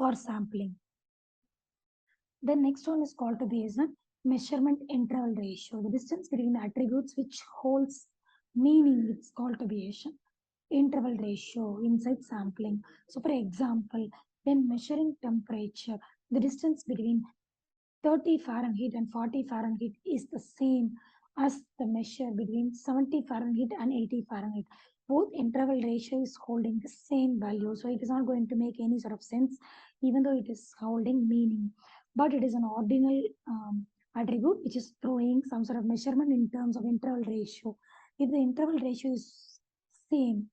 or sampling. The next one is called to be as a measurement interval ratio. The distance between the attributes which holds meaning, it's called to be as interval ratio inside sampling. So for example, when measuring temperature, the distance between 30 Fahrenheit and 40 Fahrenheit is the same as the measure between 70 Fahrenheit and 80 Fahrenheit. Both interval ratio is holding the same value. So it is not going to make any sort of sense, even though it is holding meaning. But it is an ordinal attribute which is throwing some sort of measurement in terms of interval ratio. If the interval ratio is same,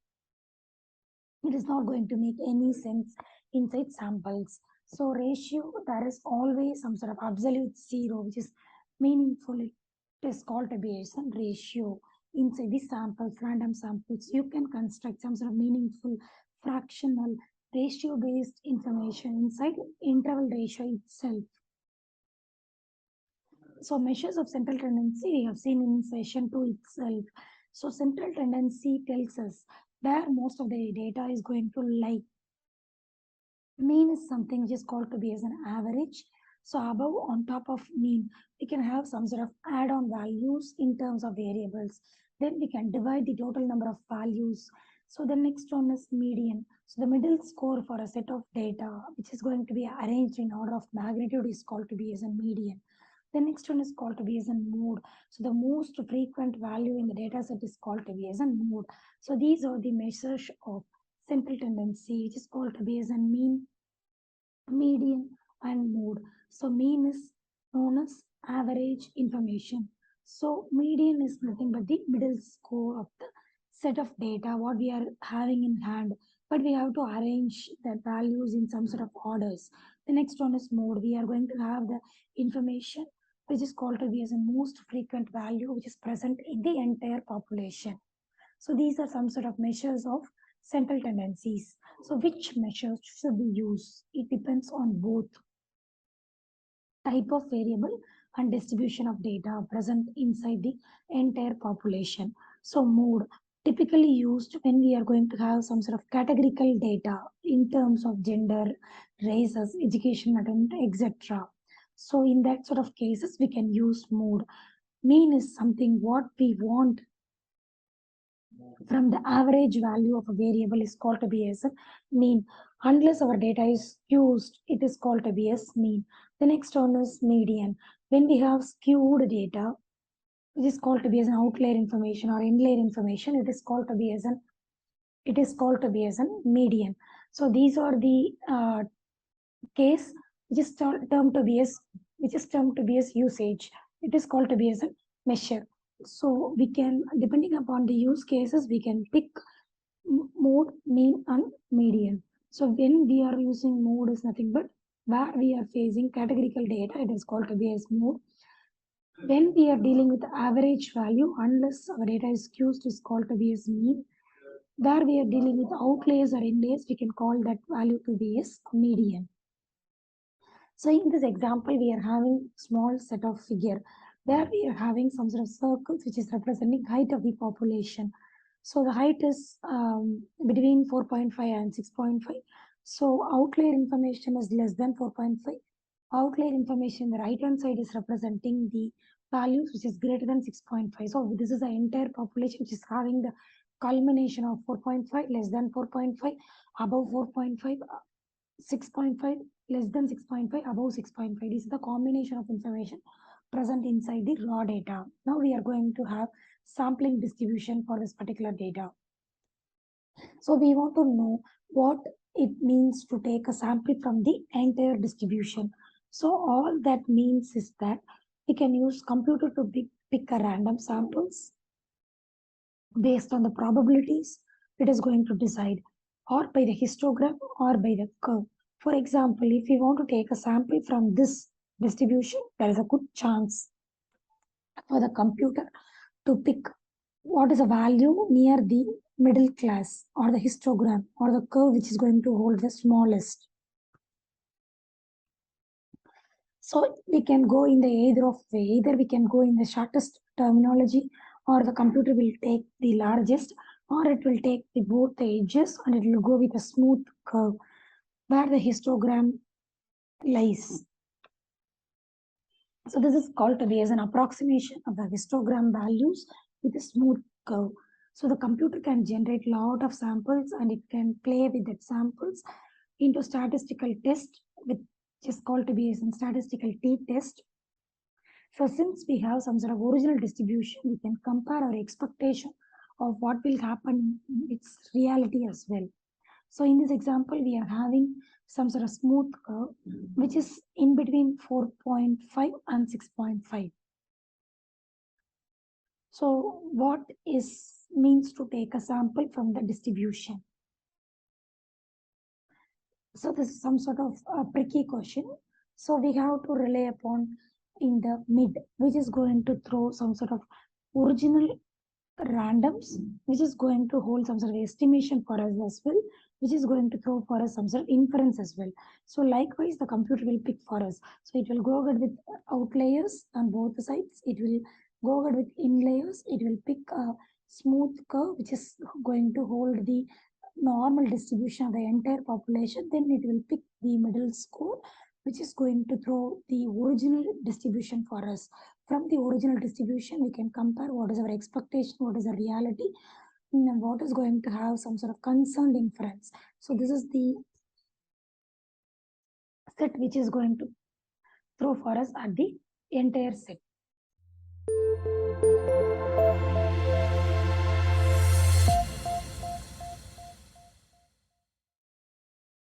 it is not going to make any sense inside samples. So ratio, there is always some sort of absolute zero, which is meaningful. It is called to be a ratio. Inside these samples, random samples, you can construct some sort of meaningful fractional ratio-based information inside interval ratio itself. So measures of central tendency we have seen in session 2 itself. So central tendency tells us where most of the data is going to lie. Mean is something which is called to be as an average. So above, on top of mean, we can have some sort of add-on values in terms of variables. Then we can divide the total number of values. So the next one is median. So the middle score for a set of data, which is going to be arranged in order of magnitude, is called to be as a median. The next one is called to be as a mode. So the most frequent value in the data set is called to be as a mode. So these are the measures of central tendency, which is called to be as a mean, median, and mode. So mean is known as average information. So median is nothing but the middle score of the set of data what we are having in hand, but we have to arrange the values in some sort of orders. The next one is mode. We are going to have the information which is called to be as a most frequent value which is present in the entire population. So these are some sort of measures of central tendencies. So which measures should we use? It depends on both type of variable and distribution of data present inside the entire population. So mode typically used when we are going to have some sort of categorical data in terms of gender, races, education attempt, etc. So in that sort of cases, we can use mode. Mean is something what we want from the average value of a variable is called to be as a mean. Unless our data is used, it is called to be as mean. The next one is median. When we have skewed data, which is called to be as an outlier information or inlier information, it is called to be as an median. So these are the case which is termed to be as usage. It is called to be as a measure. So we can, depending upon the use cases, we can pick mode, mean, and median. So when we are using mode is nothing but where we are facing categorical data, it is called to be as mode. When we are dealing with the average value, unless our data is skewed, is called to be as mean. Where we are dealing with outliers or inliers, we can call that value to be as median. So in this example, we are having small set of figure where we are having some sort of circles which is representing height of the population. So the height is between 4.5 and 6.5. So outlier information is less than 4.5. Outlier information, the right hand side is representing the values which is greater than 6.5. So this is the entire population which is having the culmination of 4.5, less than 4.5, above 4.5, 6.5, less than 6.5, above 6.5. This is the combination of information present inside the raw data. Now we are going to have sampling distribution for this particular data. So we want to know what it means to take a sample from the entire distribution. So all that means is that we can use computer to pick a random samples based on the probabilities it is going to decide, or by the histogram or by the curve. For example, if we want to take a sample from this distribution, there is a good chance for the computer to pick what is a value near the middle class or the histogram or the curve which is going to hold the smallest. So we can go in the either of way. Either we can go in the shortest terminology, or the computer will take the largest, or it will take both the edges and it will go with a smooth curve, where the histogram lies. So this is called to be as an approximation of the histogram values with a smooth curve. So the computer can generate lot of samples and it can play with that samples into statistical test, which is called to be as a statistical t-test. So since we have some sort of original distribution, we can compare our expectation of what will happen in its reality as well. So in this example, we are having some sort of smooth curve, which is in between 4.5 and 6.5. So what is means to take a sample from the distribution? So this is some sort of a tricky question. So we have to rely upon in the mid, which is going to throw some sort of original randoms, which is going to hold some sort of estimation for us as well, which is going to throw for us some sort of inference as well. So likewise, the computer will pick for us. So it will go ahead with outliers on both sides. It will go ahead with inlayers. It will pick a smooth curve, which is going to hold the normal distribution of the entire population. Then it will pick the middle score, which is going to throw the original distribution for us. From the original distribution, we can compare what is our expectation, what is the reality, and what is going to have some sort of concerned inference. So this is the set which is going to throw for us at the entire set.